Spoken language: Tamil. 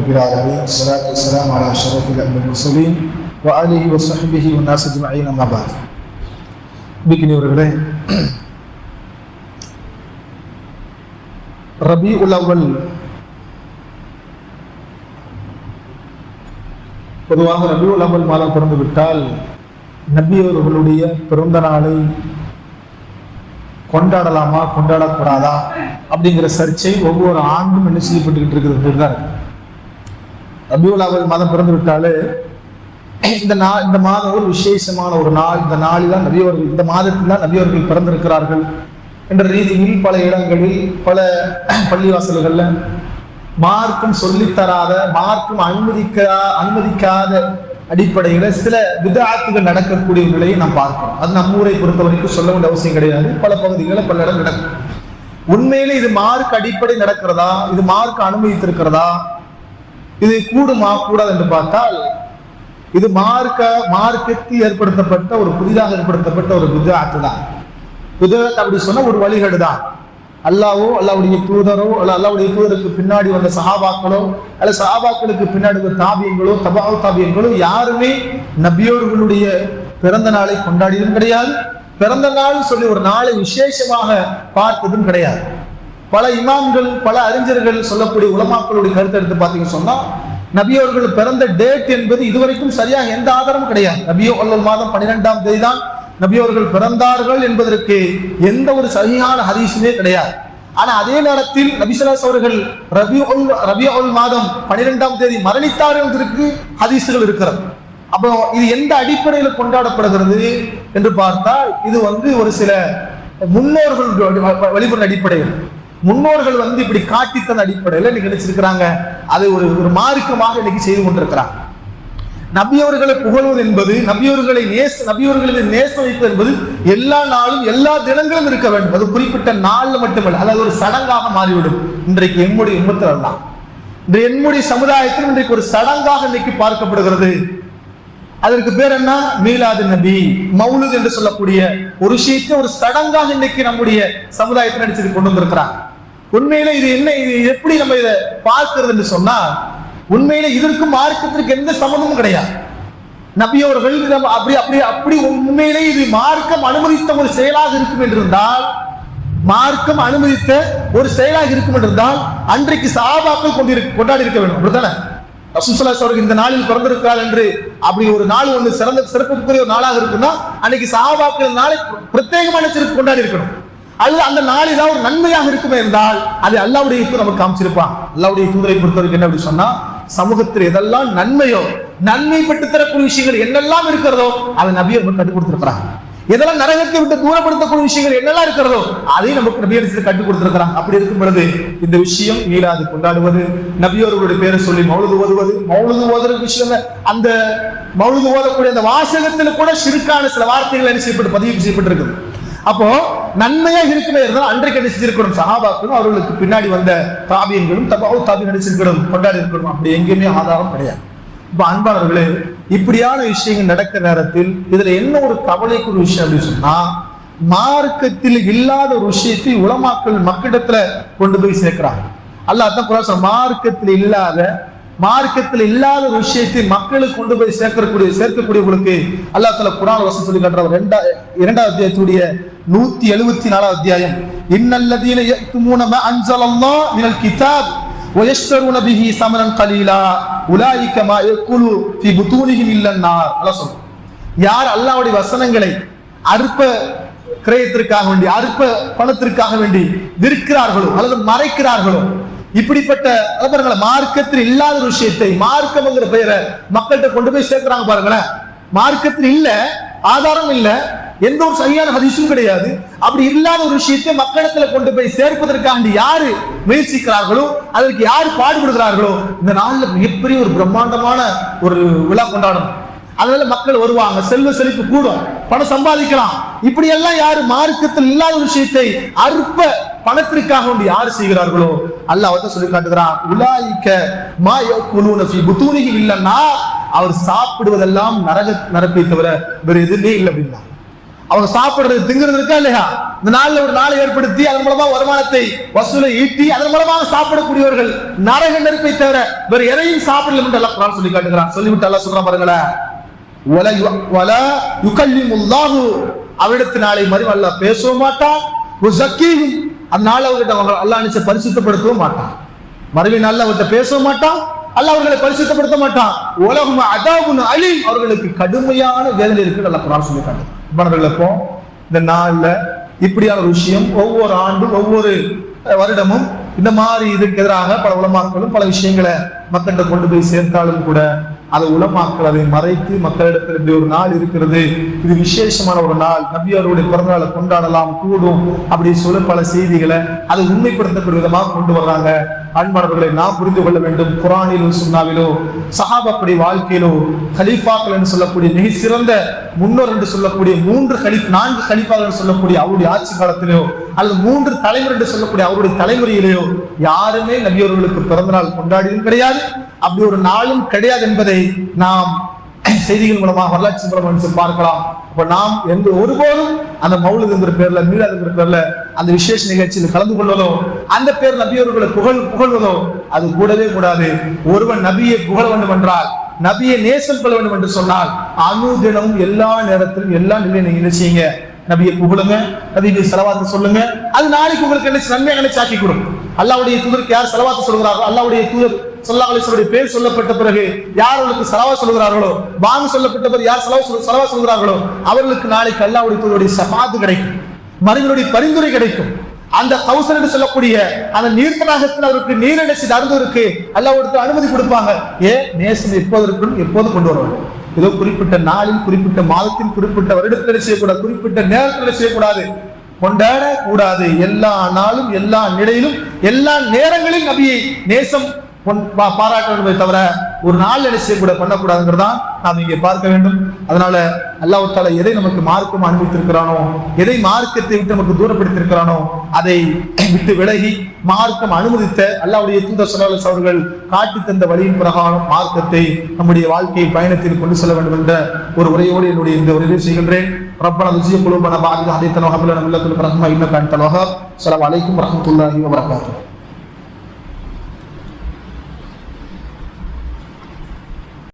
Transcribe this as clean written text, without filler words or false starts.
رب العالمين والصلاة والسلام على أشرف الأنبياء والمرسلين وآله وصحبه والناس أجمعين أما بعد. பிகினியவர்களே, ரபீஉல் அவ்வல் பொதுவாக ரபீஉல் அவ்வல் மாதம் பிறந்து விட்டால் நபி அவர்களுடைய பிறந்த நாளை கொண்டாடலாமா கொண்டாடக்கூடாதா அப்படிங்கிற சர்ச்சை ஒவ்வொரு ஆண்டும் என்ன செய்யப்பட்டுக்கிட்டு இருக்கிறது தான். ரபீஉல் அவ்வல் மாதம் பிறந்து விட்டாலே இந்த மாதம் ஒரு விசேஷமான ஒரு நாள், இந்த நாளில் தான் நபியவர்கள், இந்த மாதத்தில் தான் நபியவர்கள் பிறந்திருக்கிறார்கள் என்ற ரீதியில் பல இடங்களில் பல பள்ளிவாசல்கள்ல மார்க்கம் சொல்லித்தராத, மார்க்கம் அனுமதிக்காத அடிப்படையில சில பித்ஆத்துகள் நடக்கக்கூடிய நிலையை நாம் பார்க்கிறோம். அது நம்ம ஊரை பொறுத்த வரைக்கும் சொல்ல வேண்டிய அவசியம் கிடையாது. பல பகுதிகளில் பல இடம் நடக்கும். உண்மையிலே இது மார்க் அடிப்படை நடக்கிறதா, இது மார்க் அனுமதித்திருக்கிறதா, இது கூடுமா கூடாது என்று பார்த்தால் இது மார்க்கத்தில் ஏற்படுத்தப்பட்ட ஒரு புதிதாக ஏற்படுத்தப்பட்ட ஒரு பித்ஆத்து தான். பித்ஆத் அப்படி சொன்ன ஒரு வழிகேடு தான். அல்லாஹ்வோ அல்லாஹ்வுடைய தூதரோ அல்ல அல்லாஹ்வுடைய தூதருக்கு பின்னாடி வந்த சஹாபாக்களோ அல்ல சஹாபாக்களுக்கு பின்னாடி வந்த தாபியங்களோ தபாவு தாபியங்களோ யாருமே நபியோர்களுடைய பிறந்த நாளை கொண்டாடியதும் கிடையாது. பிறந்த நாள் சொல்லி ஒரு நாளை விசேஷமாக பார்த்ததும் கிடையாது. பல இமாம்கள், பல அறிஞர்கள் சொல்லக்கூடிய உலமாக்களுடைய கருத்தை எடுத்து பார்த்தீங்கன்னு சொன்னா, நபியோர்கள் பிறந்த டேட் என்பது இதுவரைக்கும் சரியாக எந்த ஆதாரமும் கிடையாது. ரபீஉல் அவ்வல் மாதம் 12ஆம் தேதி தான் நபியோர்கள் பிறந்தார்கள் என்பதற்கு எந்த ஒரு சரியான ஹதீஸுமே கிடையாது. ஆனா அதே நேரத்தில் நபி ஸல்லல்லாஹு அலைஹி அவர்கள் ரபீஉல் மாதம் 12ஆம் தேதி மரணித்தார்கள் என்பதற்கு ஹதீஸுகள் இருக்கிறது. அப்போ இது எந்த அடிப்படையில் கொண்டாடப்படுகிறது என்று பார்த்தால் இது ஒரு சில முன்னோர்கள் வழிபடுற அடிப்படையில், முன்னோர்கள் இப்படி காட்டி தந்த அடிப்படையில் இன்னைக்கு நினைச்சிருக்கிறாங்க. அதை ஒரு மார்க்கமாக இன்னைக்கு செய்து கொண்டிருக்கிறாங்க. நபியவர்களை புகழ்வது என்பது, நபியவர்களை நேசம் வைப்பது என்பது எல்லா நாளும் எல்லா தினங்களும் இருக்க வேண்டும். அது குறிப்பிட்ட நாள்ல மட்டுமல்ல, அதாவது ஒரு சடங்காக மாறிவிடும். இன்றைக்கு எம்முடைய உம்மத்தில் அல்ல, இன்றைய எம்முடைய சமுதாயத்தில் இன்றைக்கு ஒரு சடங்காக இன்னைக்கு பார்க்கப்படுகிறது. அதற்கு பேர் என்ன? மீலாது நபி, மௌலுத் என்று சொல்லக்கூடிய ஒரு விஷயத்தை ஒரு சடங்காக இன்னைக்கு நம்முடைய சமுதாயத்தில் நடிச்சு கொண்டு வந்திருக்கிறாங்க. உண்மையில இது என்ன, இது எப்படி நம்ம இதை பார்க்கிறது என்று சொன்னா, உண்மையில இதற்கும் மார்க்கத்திற்கு எந்த சம்பந்தமும் கிடையாது. நபியவர்கள் அப்படி உண்மையிலே இது மார்க்கம் அனுமதித்த ஒரு செயலாக இருக்கும் என்றிருந்தால், மார்க்கம் அனுமதித்த ஒரு செயலாக இருக்கும் என்றிருந்தால் அன்றைக்கு சஹாபாக்கள் கொண்டாடி இருக்க வேண்டும். அப்படித்தானே? ரசூல் ஸல்லல்லாஹு அலைஹி வஸல்லம் இந்த நாளில் பிறந்திருக்கிறார் என்று அப்படி ஒரு நாள் சிறப்புக்குரிய ஒரு நாளாக இருக்குன்னா அன்னைக்கு சஹாபாக்கள் நாளை பிரத்யேகமான சிறப்பு கொண்டாடி இருக்கணும். அல்லது அந்த நாள் ஏதாவது ஒரு நன்மையாக இருக்குமே இருந்தால் அது அல்லாஹ்வுடைய நமக்கு காமிச்சிருப்பான். அல்லாஹ்வுடைய தூதரை பொறுத்தவரைக்கும் என்ன அப்படி சொன்னா, சமூகத்தில் எதெல்லாம் நன்மையோ, நன்மை பெற்று தரக்கூடிய விஷயங்கள் என்னெல்லாம் இருக்கிறதோ அதை நபியர்கள் கற்றுக் கொடுத்திருக்கிறாங்க. எதெல்லாம் நரகத்தை விட்டு தூரப்படுத்தக்கூடிய விஷயங்கள் என்னெல்லாம் இருக்கிறதோ அதையும் நமக்கு நபியர்கள் கற்றுக் கொடுத்திருக்கிறாங்க. அப்படி இருக்கும் பொழுது இந்த விஷயம் மீலாது கொண்டாடுவது, நபியோர்களுடைய பேரை சொல்லி மௌலுது ஓதுவது, மௌலுது ஓதுற விஷயம், அந்த மௌலுது ஓதக்கூடிய அந்த வாசகத்தில் கூட ஷிர்கான சில வார்த்தைகள் என்ன செய்யப்பட்டு பதிவு செய்யப்பட்டிருக்குது. அப்போ நன்மையாக இருக்குமே இருந்தால் அன்றைக்கு என்ன செஞ்சிருக்கணும், சஹாபாக்களும் அவர்களுக்கு பின்னாடி வந்த தாபியன்களும் தபாவு தாபி நடிச்சிருக்கணும், கொண்டாடி இருக்கணும். அப்படி எங்கேயுமே ஆதாரம் கிடையாது. இப்ப அன்பானவர்களே, இப்படியான விஷயங்கள் நடக்கிற நேரத்தில் இதுல என்ன ஒரு கவலைக்குரிய விஷயம் அப்படின்னு சொன்னா, மார்க்கத்தில் இல்லாத ஒரு விஷயத்தை உலமாக்கள் மக்களிடத்துல கொண்டு போய் சேர்க்கிறாங்க. அல்லாஹ் தான் குர்ஆன்ல மார்க்கத்தில் இல்லாத ஒரு விஷயத்தை மக்களுக்கு கொண்டு போய் சேர்க்கக்கூடியவர்களுக்கு அல்லாஹ் தஆலா குர்ஆன் வசனம் சொல்லி காட்டுறார். 2ஆம் அத்தியாயத்துடைய 174ஆம் அத்தியாயம், இன்னல்லதீன யக்துமூன மா அன்ஸலல்லாஹு மினல் கிதாப் வயஷ்தரூன பிஹி ஸமனன் கலீலா உலாயிக மா யகுலு ஃபீ புதூனிஹிம் இல்லன் நார். அல்லாஹ் சொல்றார், யார் அல்லாஹ்வுடைய வசனங்களை அற்ப கிரயத்திற்காக வேண்டி, அற்ப பணத்திற்காக வேண்டி விற்கிறார்களோ அல்லது மறைக்கிறார்களோ, இப்படிப்பட்ட மார்க்கத்தில் இல்லாத ஒரு விஷயத்தை மார்க்கம்ங்கிற பெயரை மக்கள்கிட்ட கொண்டு போய் சேர்க்கிறாங்க. பாருங்களேன், மார்க்கத்தில் இல்ல, ஆதாரம் இல்ல, எந்த ஒரு சரியான ஹதீஸும் கிடையாது. அப்படி இல்லாத ஒரு விஷயத்தை மக்களிடத்துல கொண்டு போய் சேர்ப்பதற்காண்டி யாரு முயற்சிக்கிறார்களோ, அதற்கு யாரு பாடுபடுகிறார்களோ, இந்த நாள்ல மிகப்பெரிய ஒரு பிரம்மாண்டமான ஒரு விழா கொண்டாடணும். அதனால மக்கள் வருவாங்க, செல்வ செழிப்பு கூடும், பணம் சம்பாதிக்கலாம். இப்படி எல்லாம் யாரு மார்க்கத்தில் இல்லாத விஷயத்தை அற்ப பணத்திற்காக வேண்டி யாரு செய்கிறார்களோ அல்லாஹ் வந்து சொல்லி காட்டுகிறான், உலாயிக மா யகுலூன ஃபீ புதூனிஹிம் இல்லன்னா, அவர் சாப்பிடுவதெல்லாம் நரகத்தை தவிர வேற எதுவுமே இல்லை அப்படின்னா. அவங்க சாப்பிடுறது திங்கிறது இருக்கா இல்லையா, இந்த நாள்ல ஒரு நாளை ஏற்படுத்தி அதன் மூலமா வருமானத்தை வசூலை ஈட்டி அதன் மூலமாக சாப்பிடக்கூடியவர்கள் நரக நெருப்பை தவிர வேறு எதையும் சாப்பிடலாம் என்று அல்லாஹ் குர்ஆன் சொல்லி காட்டுகிறான். சொல்லிவிட்டு அல்லாஹ் சொல்றான் பாருங்களேன், வலா யுகல்லிமுல்லாஹு, அவரிடத்து நாளை மறுமை அல்லாஹ் பேசவும் மாட்டான், வஸக்கீஹும், அதனால அவர்கிட்ட அல்லாஹ் நிச்சயம் பரிசுத்தப்படுத்தவும் மாட்டான். மறுமை நாள்ல அவர்கிட்ட பேசவும் மாட்டான், அல்லாஹ் அவர்களை பரிசுத்தப்படுத்த மாட்டான். உலகும் அதாபுன் அலீம், அவர்களுக்கு கடுமையான வேதனை இருக்கு அல்லாஹ் குர்ஆன் சொல்லி காட்டுறான். இந்த நாள்ல இப்படியான ஒரு விஷயம் ஒவ்வொரு ஆண்டும் ஒவ்வொரு வருடமும் இந்த மாதிரி இதுக்கு எதிராக பல உலமாக்களும் பல விஷயங்களை மக்கள்கிட்ட கொண்டு போய் சேர்த்தாலும் கூட அதை உலமாக்கள் அதை மறைத்து மக்களிடத்தில் இப்படி ஒரு நாள் இருக்கிறது, இது விசேஷமான ஒரு நாள், நபியாருடைய பிறந்தநாளை கொண்டாடலாம் கூடும் அப்படி சொல்ல பல செய்திகளை அதை உண்மைப்படுத்தக்கூடிய விதமாக கொண்டு வர்றாங்க. அன்பானவர்களை நாம் புரிந்து கொள்ள வேண்டும், குர்ஆனிலோ சுன்னாவிலோ சஹாபாக்களுடைய வாழ்க்கையிலோ கலீஃபாக்கள் என்று சொல்லக்கூடிய மிக சிறந்த முன்னோர் என்று சொல்லக்கூடிய 4 கலீஃபாக்கள் என்று சொல்லக்கூடிய அவருடைய ஆட்சி காலத்திலேயோ அல்லது 3 தலைமுறை என்று சொல்லக்கூடிய அவருடைய தலைமுறையிலேயோ யாருமே நபியவர்களுக்கு பிறந்த நாள் கொண்டாடியும் கிடையாது, அப்படி ஒரு நாளும் கிடையாது என்பதை நாம் செய்திகள் மூலமாக வரலாற்று மூலமாக பார்க்கலாம். அப்ப நாம் ஒருபோதும் அந்த மௌலித் என்கிற பேர்ல மீலாத் என்கிற பேர்ல அந்த விசேஷ நிகழ்ச்சியில் கலந்து கொள்வதோ அந்த பேர் நபியவர்களை புகழ்வதோ அது கூடவே கூடாது. ஒருவன் நபியை புகழ வேண்டும் என்றால், நபியை நேசம் கொள்ள வேண்டும் என்று சொன்னால் அனுதினமும் எல்லா நேரத்திலும் எல்லா நிலையும் என்ன செய்யுங்க, நபியை புகழுங்க, நபியை ஸலவாத் சொல்லுங்க. அது நாளைக்கு உங்களுக்கு என்ன நன்மை நினைச்சாக்கி கொடுக்கும். அல்லாஹ்வுடைய தூதருக்கு யார் ஸலவாத் சொல்கிறார்களோ, அல்லாஹ்வுடைய தூதர் ஸல்லல்லாஹு அலைஹி வஸல்லம் பேர் சொல்லப்பட்ட பிறகு யார் அவர்களுக்கு ஸலவாத் சொல்கிறார்களோ, பாங்கு சொல்லப்பட்ட பிறகு யார் ஸலவாத் சொல்கிறார்களோ அவர்களுக்கு நாளைக்கு அல்லாஹ்வுடைய தூதருடைய ஷஃபாஅத் கிடைக்கும், மறுமையுடைய பரிந்துரை கிடைக்கும். அந்த கௌசர் என்று சொல்லக்கூடிய அந்த நீர்த்தடாகத்தில் அவருக்கு நீரினை செய்து அருந்துவதற்கு அல்லாஹ்வுடைய அனுமதி கொடுப்பாங்க. நேசம் எப்போது இருக்கணும், எப்போது கொண்டு வர வேண்டும். ஏதோ குறிப்பிட்ட நாளில் குறிப்பிட்ட மாதத்தில் குறிப்பிட்ட வருடத்தில் செய்யக்கூடாது, குறிப்பிட்ட நேரத்தில் செய்யக்கூடாது, கொண்டாட கூடாது. எல்லா நாளும் எல்லா நிலையிலும் எல்லா நேரங்களிலும் நபியை நேசம் பாராட்ட வேண்டும் தவிர ஒரு நாள் செய்யக்கூட பண்ணக்கூடாதுங்கிறதான் நாம் இங்கே பார்க்க வேண்டும். அதனால அல்லாஹ் தஆலா எதை நமக்கு மார்க்கம் அனுமதித்திருக்கிறானோ, எதை மார்க்கத்தை விட்டு நமக்கு தூரப்படுத்தியிருக்கிறானோ அதை விட்டு விலகி மார்க்கம் அனுமதித்த அல்லாஹ்வுடைய தூதர் ஸல்லல்லாஹு அலைஹி அவர்கள் காட்டி தந்த வழியின் பிரகாரம் மார்க்கத்தை நம்முடைய வாழ்க்கை பயணத்தில் கொண்டு செல்ல வேண்டும் என்ற ஒரு உரையோடு என்னுடைய இந்த உரையை செய்கின்றேன். ரப்பனா துஸிய குலூபனா பஅத இத் ஹதைதனா வ ஹப் லனா மின் லதுன்க ரஹ்மah இன்னக அன்தல் வஹ்ஹாப். அஸ்ஸலாமு அலைக்கும் வரஹ்மத்துல்லாஹி வபரகாத்துஹு.